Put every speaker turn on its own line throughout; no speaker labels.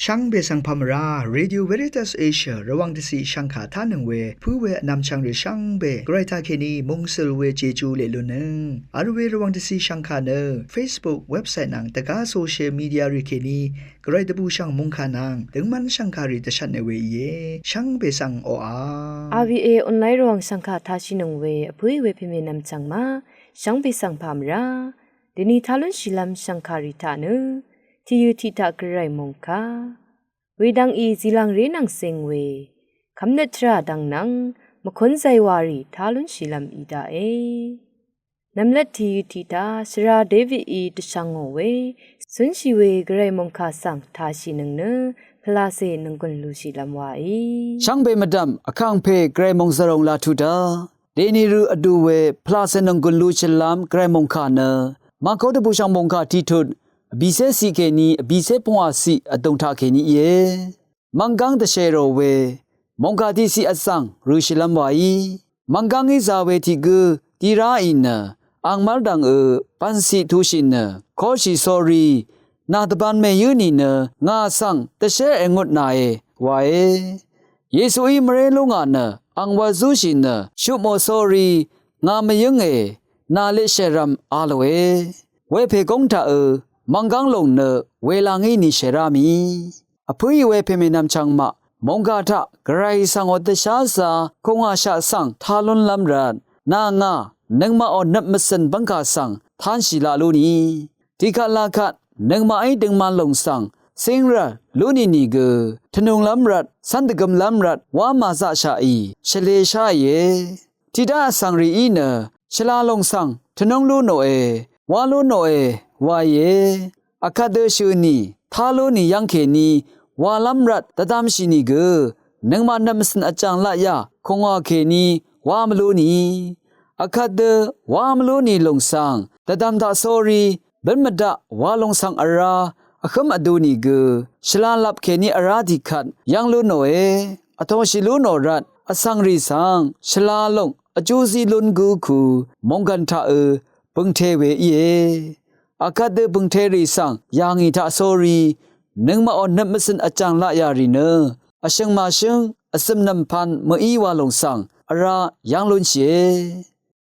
ช่างเบสังพามราเรดิโอเวริตัสเอเชียระวังที่ช่างขาท่านึงเวผู้เวนำช่างหรือช่างเบไกรทาเคนีมงสลเวเจจูเลลุนึงอาร์เวระวังที่ช่างขาเนอ Facebook เว็บไซต์นังตะกาโซเชียลมีเดียริเคนีไกรตะบูช่างมงขานังถึงมันช่างขาริตชันในเวเยช่างเบสังโออา
RVA ออนไลน์ระวังช่างขาท่าชินงเวผู้เวพิเมนำช่างมาช่างเบสังพามราเดนีทาลุนชิลัมช่างขาริตานึที่ยูทิตากระไรมงคาเวดังอีziลังเรนังเซงเวคำเนตราดังนังมคนใจวารีทาลุนชิลัมอีดาเอนำเล็ดที่ยูทิตาสราเดวิอีตช่างเวสุนชิเวกระไรมงคาสังทาชินังเนพลาเซนังกุนลูชิลัมวาอี
ช่างเบมดัมอคังเพกระไรมงสรงลาทุดาเดนิรูอดูเวพลาเซนังกุนลูชิลัมกระไรมงคาเนมาโคตบูช่างมงคาที่ทุดบีเซซีเคนีบีเซปวาซีอตงทาเคนีเยมังกังตะเชโรเวมงคาที่ซีอสังรูชิลัมวายีมังกังอิซาเวทิกุตีราอินอังมัลดังปันซีทูชินโคชิซอรีนาตบันเมยุนีงาสังตะเชเองดนายไวเยซูอิมเรลุงานอังวาซูชินชุโมซอรีงามยึงนาเลเชรัมอาลเวเวเพกงทามังกังลงเวลางี้นิเชรามีอภุยเวเพเมนำชังมะมงกาทะกรายสังอดชาสาคงอาชาสังทาลุนลำรันนางานึงมาอนับมสันบังกาสังทานศิลาลูนีที่ขัดลาขัดนึงมาไอดึงมาลงสังเซิงระลูนีนีเกทนุงลำรัดสันตกมลำรัดว่ามาซาชาอีเชเลชาเยที่ได้สังรีอีเนชลาลงสังทนุงลูโนเอวาลูโนเอวาเยอาคาเดชูนีทาโลนียังเคนีวาลัมรัดตะตามชินีเกนังมานำสนอาจังละยาคงอาเคนีวามโลนีอาคาเดวามโลนีลงสังตะตามตาโซรีเบนมดะวาลงสังอาราอคมอดูนีเกชลาลับเคนีอาราดิคัดยังลูโนเออทอชิลูโนรัดอสังรีสังชลาลงอจูซีลุนกูคูมงกันทาปึงเทเวเยอาคาเดบุงเทรีสังยางิทาโซรีนึงมาออนนับมสันอาจังละยารีเนอชังมาชังอสมนำพันเมอีวาลงสังอารายังลุนเช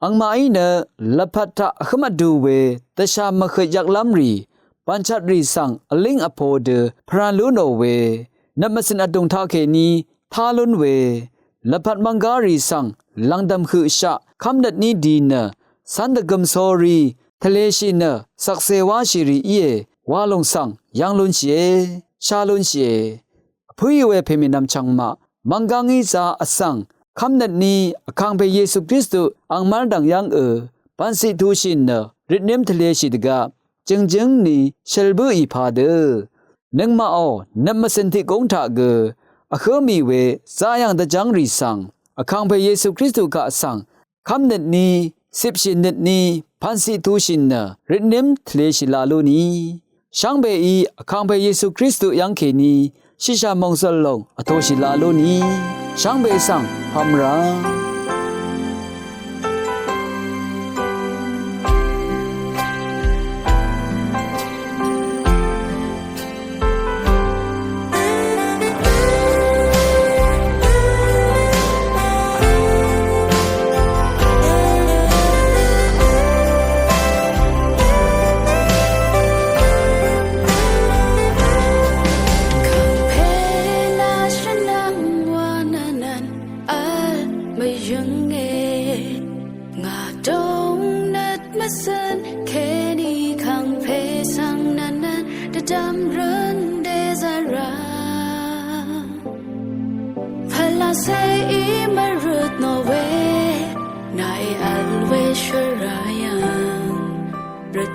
อังมาอีเนละพัทะขมาดูเวตชามะขยักลัมรีปัญชัดรีสังอลิงอโพเดพรานลุโนเวนับมสันอดงทาเคนีทาลุนเวละพัดมังการีสังลังดำคือชะคำนัดนี้ดีเนสันตกมโซรีทะเลชินสักเซวาชิรีเอวาลงสังยังลุนเชชาลุนเชผู้ยเวเพมินำชังมามังกังอิซาอสังคำนัดนี้คังเปเยซูคริสต์อังมาดังยังปันสิทูชินริดเนมทะเลชิดกาจึงนี้เชลบุอีพาเดนึงมาอนับมาสันติกงทากอเคมีเวซายังตะจังรีสังคังเปเยซูคริสต์กาสังคำนัดนี้สิบชินนัดนี้พันสิทูชินริดเนมทะเลชิลาลูนีช่างเบอีคังเบเยซูคริสต์ยังเคนีชิชามงสลงอโตชิลาลูนีช่างเบสังพัมรา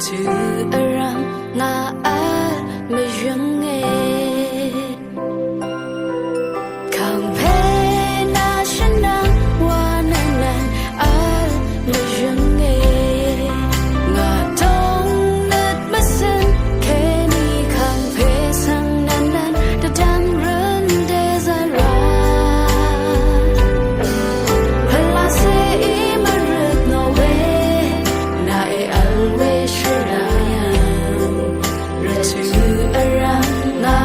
to aram nga al me jung e kang pe na shana wa nan nan al me jung e nga tong nat ma san ke ni kang pe sang nan nan da dam run de za ra pala se I ma rut no we na e al we to around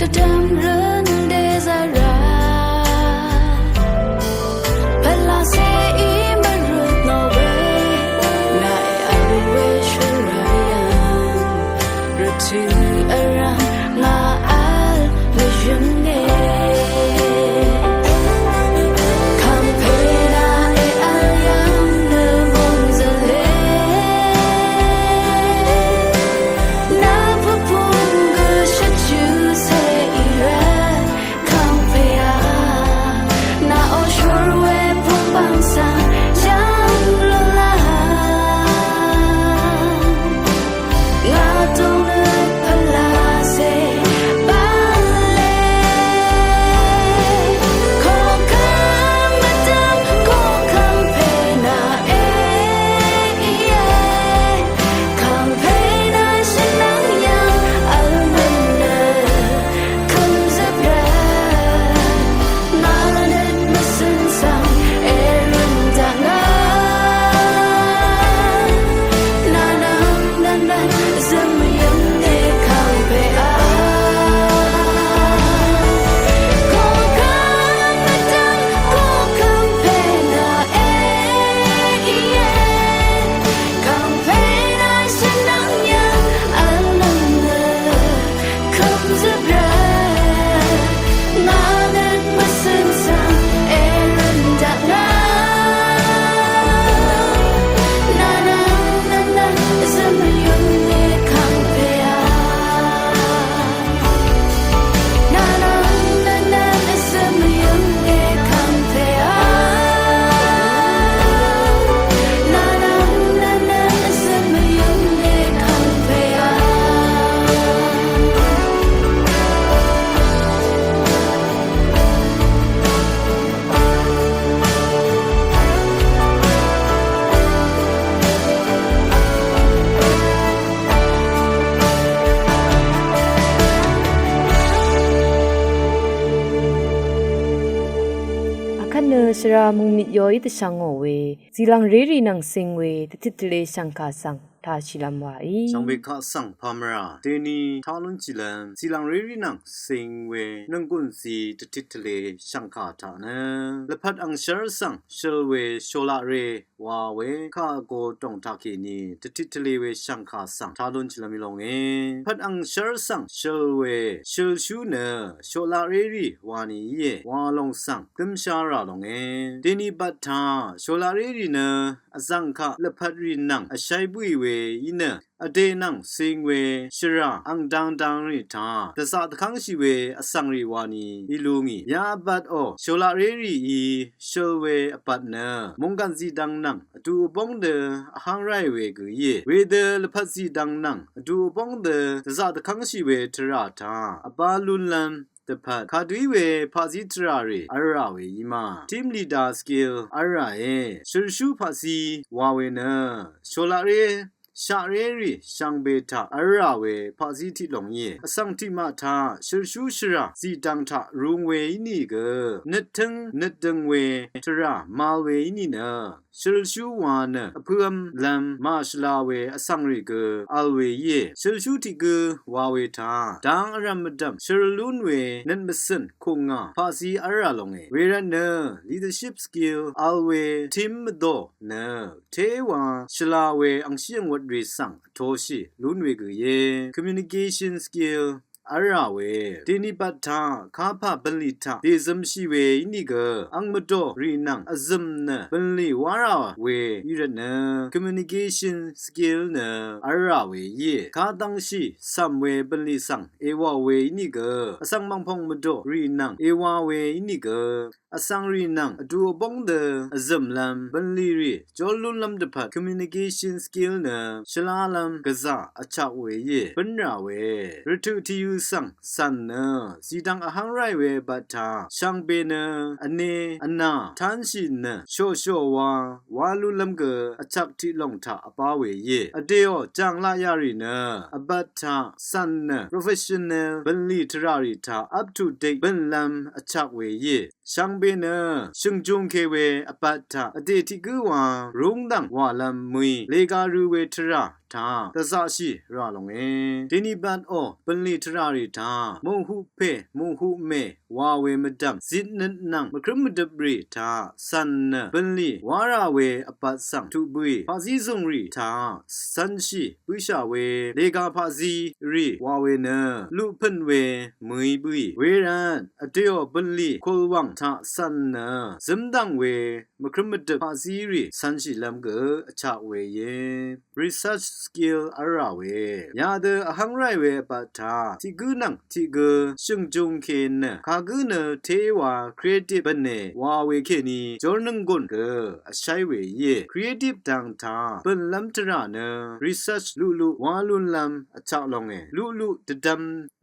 the damn run desire Pella say imarut no way Nai always raya Rutu around na al visionสรามุมิยอยตชังโอเวซีลังเรรีนังสิงเวตติตเลสังคาสังทาชิลัมวาอี
Sang be kha sang phamra teni thalun chilan silang riri nang singwe nangkun si tititle shankha tha na laphat ang shar sang shalwe shola re wa we kha ko tong tha ki ni tititle we shankha sang thalun chilan mi long e phat ang shar sang shalwe shul shu na shola riri wa ni ye wa long sang kum shara long e teni bat tha shola riri na asang kha laphat ri nang ashai bui we ina ade nang singwe shira ang dang ri tha tasa takhang shi we asang ri wani ilungi ya bat o shola re ri I shulwe apat na mongkan si dang nang atu bong de hang rai we gu ye we de laphat si dang nang atu bong de tasa takhang shi we tra tha apa lun lam the pat kadwiwe phasitrare arawe yima team leader skill arae shushu phasi wawe na sholare Shareri Shangbeta Arawe Pasiti Longye Asangti Mata Shushu Shira Zidangta Rungwe Niga Neteng we Tara Malwe Nina Shushu Wana Apum Lam Mashlawe Asangriga Alwe Ye Shushu Tigu Wawe Ta Dang Ramadam Shurlunwe Nenmason Kunga Pasi Aralonge Werana Leadership Skill Alwe Tim Do Na Tewa Shlawe Angshiang Sang Toshi Lunwegu ye communication skill Arawe Tini Bata Kapa Belita Desum Shiwe Iniga Angmado Rinang Azumna Benli Wara We Irana communication skill na Arawe ye Kadang Shi Samwe Benli Sang Ewa We Iniga Asang Mangpong Mado Rinang Ewa We Iniga Asang Rinang Adu Bong de Azumlam Benli Ri Jolun Lam Depat communication skill na Shalalam Gaza Achakwe ye Benrawe Rutu Tiu Sang San na Sidang Ahang Rai We Bata Shang Be na Ane Ana Tanshi na Sho Wa Walulam Ge Achak Ti Long Ta Apawe ye Adeo Jang La Yari na Abata San na Professional Benli Terari Ta Up to date Ben Lam Achakwe ye Shang Be na Shung Jung Ke We Abata Ade Ti Gu Wa Rung Dang Wa Lam Mui Lega Ru We Tera Ta Tasashi Ra Long E Dini Ban O Benli Tera ราริทามงหุเพมงหุเมวาเวมดัมซิดนันนังมครมดบรีทาสันนเบนลีวาราเวอปัสสังทุบุยภาษีซุงรีทาสันชีปุชาเวเลกาภาษีรีวาเวเนลุพันเวมุยบุยเวรันอเตโอเบนลีโคลวังทาสันนซิมดังเวมครมดภาษีรีสันชีลัมเกอชาเวเย research skill อาราเวยาเดอหังไรเวปัทาทิกุนังทิกชุงจุงเคนคากุนเทวา creative เนวาเวเคนีจอนังกุนเกอใช้เวเย creative ดังทาเป็นลัมตระเน research ลุวาลุนลัมอชาลองเอลุตะดัม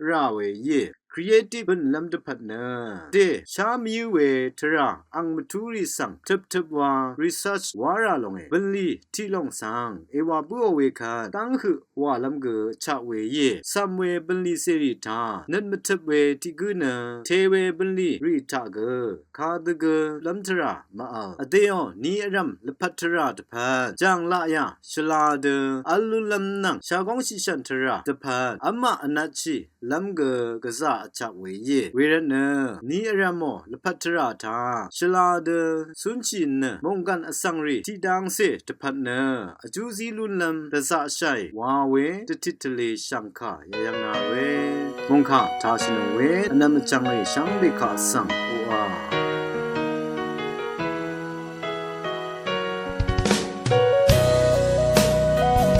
ราเวเยcreative เป็นลำดับพัฒนาเดชามิวเวทราอังมทุริสังทับวา research วาราลงเอบันลีที่ลงสังเอวาบัวเวคาตั้งคือวาลำเกอชาเวเยซัมเวบันลีเซริทานันมทับเวที่กุนเทเวบันลีริทาเกอคาดเกอลำทรามาอเดยอนีอรัมลพัทราตพันจังละยาชลาเดอัลลุลัมนังชากงชิชันทราตพันอัมมาอนัชชีลำเกอกะซาจักเวเยเวรเนนีอรามอลพัทราทาชลาเดสุนชินมงกันอสังรีที่ดังเสตพันเนอจูซีลุนลัมตะสะชัยวาเวตติทะเลชังคายยังนาเวมงคะทาชนเวอนามจังเรชังเบคาสังโออา
Gani 你 dang cha de dang mo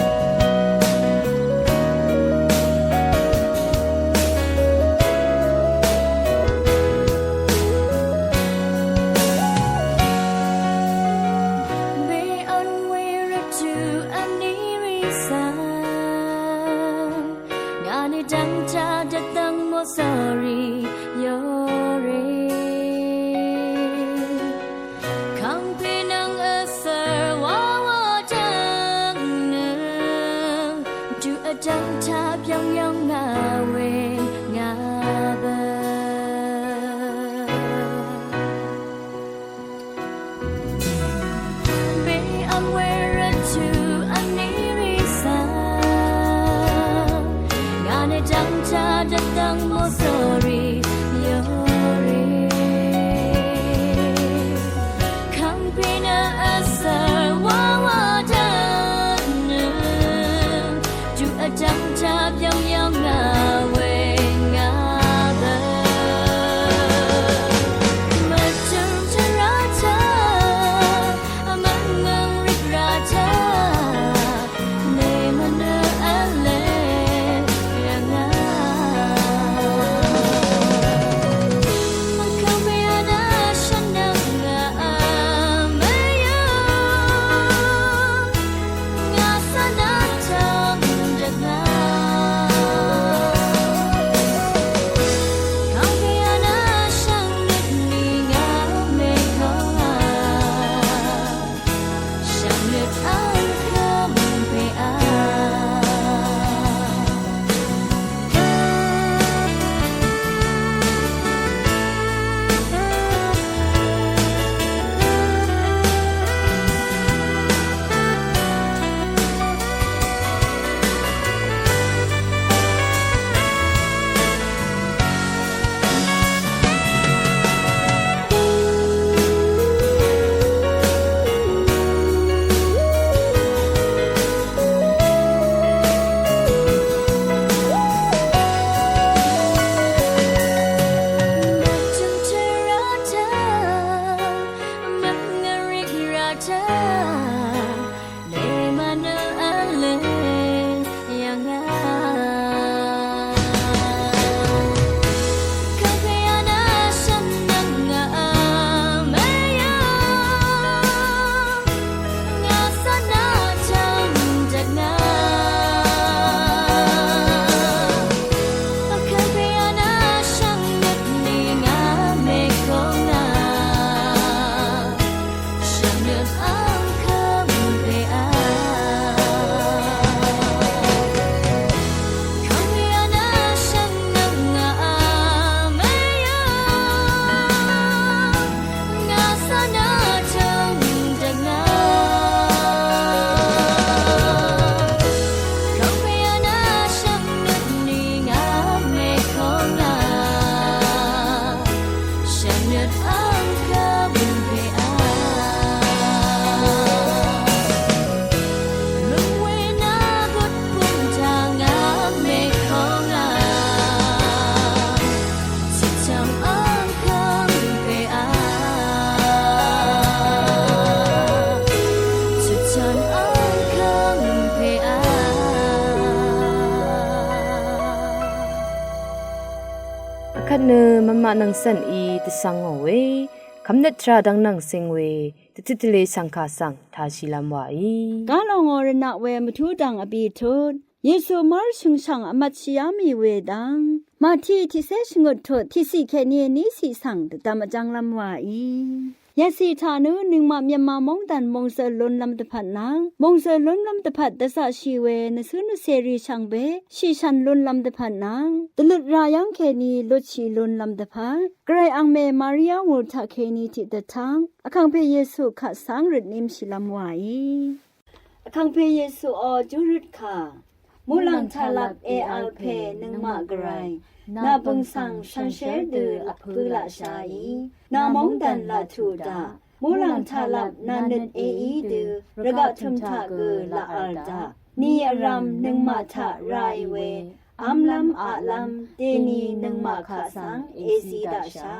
sorry yore
မုန်ခါတာရှင်ဝဲအနမချန်လေးရှမ်းဘေခါဆန်ဟူအာ
Be on way to a neary sun Gani dang cha de dang mo sorry yore
မုန်ခါတာရှင်ဝဲအနမချန်လေးရှမ်းဘေခါဆန်ဟူအာ
Be on way to a neary sun Gani dang cha de dang mo sorry yore
မုန်ခါတာရှင်ဝဲ
唱安康平安，只唱安康平安。
အခက်နမမနန်းစန်ဤတဆန်းငဝေခမ်နက်ထရာဒန်းနန်းစင်ဝေတတိတလေစံခါဆန်သာရှိလမ်ဝါဤ
กาลองอรณะเวมทุดังอบีทุดเยซูมารชุงชังอมัตชิยามีเวดังมาที่ที่เสชงดทุดที่สิแค่นี้นี้สิสังตตามจังลำว่าอียาสีทานุหนึ่งมาเมียมามองดันมงเซล้นลำตะพัดนางมงเซล้นลำตะพัดตะสะชีเวนซุนเสรีชังเบชีชันล้นลำตะพัดนางตลุดรายังแค่นี้ลดชีล้นลำตะพัดไกรอังเมมาริยาวูทะแค่นี้ที่ตะทางอคังเพเยซูขะสังริดนิมชิลำว่าอีอคังเพเยซูออจุริดค่ะมูลังทาลับเออัลเพนึงมะกรายนาบึงสังชันเชดืออพืละชาอีนามองดันละทูดามูลังทาลับนานึดเออีดือระกะทุมทะกือละอัลดานีอรัมนึงมะทะไรเวอัมลัมอะลัมเตนีนึงมะขะสังเอซีดาชา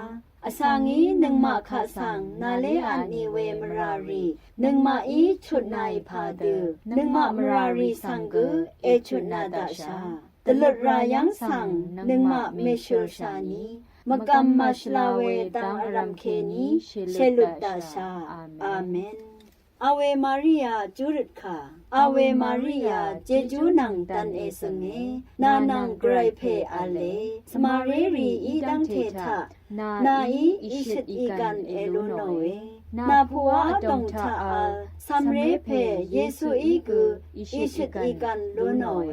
อาสางีนึงมาขะสังนาเลอันนีเวมรารีนึงมาอีชุดนายพาดือนึงมามรารีสังกือเอชุดนาดาชาตลดรายังสังนึงมาเมชูชานีมกำมาชลาเวตังอรัมเคนีเชลุดาชาอาเมนอาเวมาริยาจุริตค่ะอาเวมาริยาเจจูนังตันเอสเงนานังไกรเพอาเลสมาเรรีอีดังเททะนาอีอิชิตอีกันเอลุโนเวนาผัวดงทาอัลซัมเรเพเยซูอีกูอิชิตอีกันลุโนเว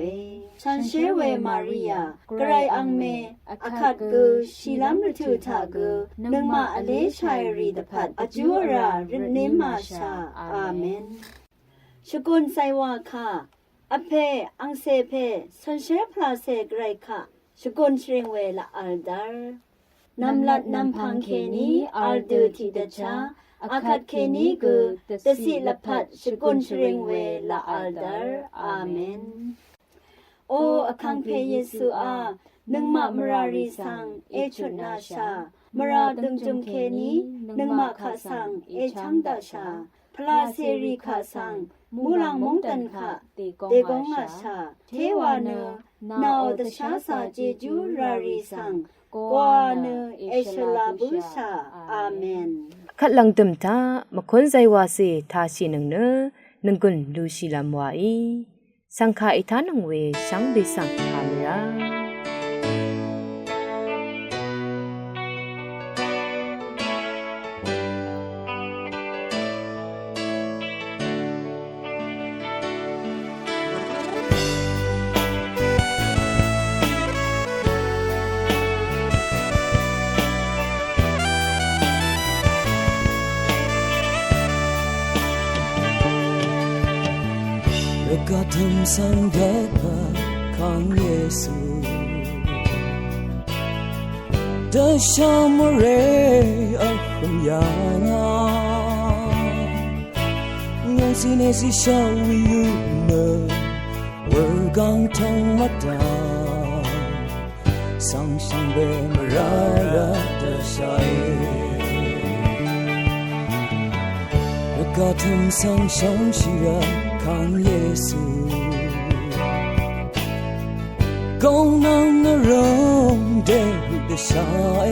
ฉันเชเวมาริยาไกรอังเมอคัดกูชิลัมรทุทากูนึงมาอเลชัยรีดพัดอจูรารินิมาชาอาเมนชกุลไซวาค่ะอเพอังเซเพสันเชพลาเซไกรค่ะชกุลเชรงเวละอัลดาร์นำลัดนำพังเคนีอัลดูทิดชาอาคัดเคนีกูตสิลพัดชกุลเชรงเวละอัลดาร์อาเมนโออคังเพเยซูอานึงมามรารีสังเอชุนาชามราดึงจุมเคนีนึงมาขะสังเอชังดาชาพลาเสรีขะสังมูลังมงตันค่ะเตกงอาชาเทวาเนนาอดชาสาเจจูรารีสังกวาเนเอชลาบุชาอาเมน
ขัดลังตึมตามคนใจวาเสทาชีนังเนนังกุนลูชีลามวาอีสังขาอิทานังเวชังเบสังพามรา
กะทึมสังดาพะคังเยซูเดชามเรอะคุยานาငုံစီနေစီရှောင်းဝီယူနဝေကောင်ထုံမတာဆောင်ဆောင်ပဲမရာရတဆိုင်ကတ်ထုံဆောင်ရှောင်းရှိရာ看耶稣，高能的荣的的沙哎，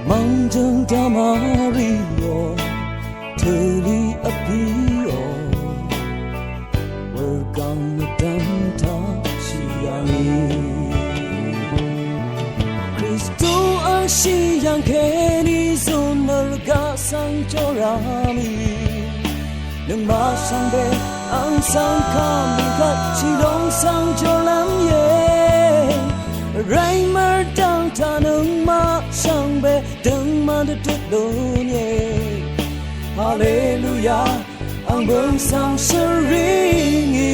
忙着大马里奥，特里阿比奥，我刚的等他西洋里，Kristo 阿西洋给你送那个上周拉米。能马上被昂上卡米克启动上就蓝夜，ไรมาดังทานึงมาช่างเบดึงมาดุดโดเนฮาเลลูยาอังเบิงสังสริงี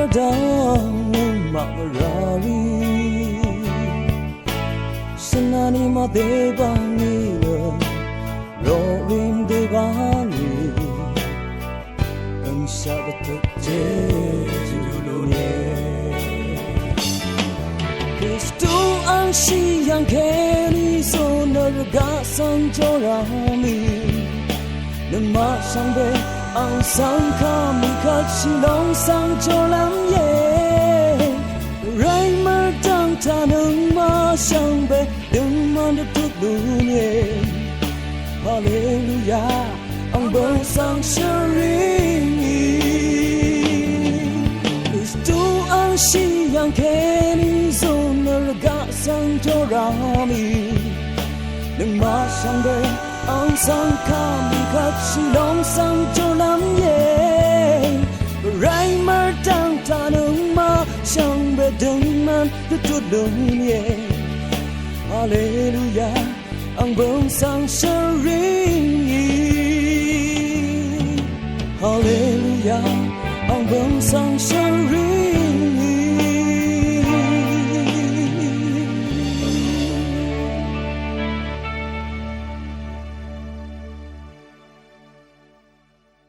down Maharari Sanani ma devani Rorim devani Anshabatu Jejulune Kristu anshi yang keni so naraga sanjorami Nama sangbe ang sangkami katsilong sangjolam ye Rai merdang tanang ma sangbe Dengman tutulunye Hallelujah ang bang sang sharingi Kristu ang siyang keni so naraga sanjorami Nama sangbe ang sangkami katsilong sangjolam ye Rai merdang tanang ma sangbe dengman tutulunye Hallelujah ang bangsang sharingi Hallelujah ang bangsang sharingi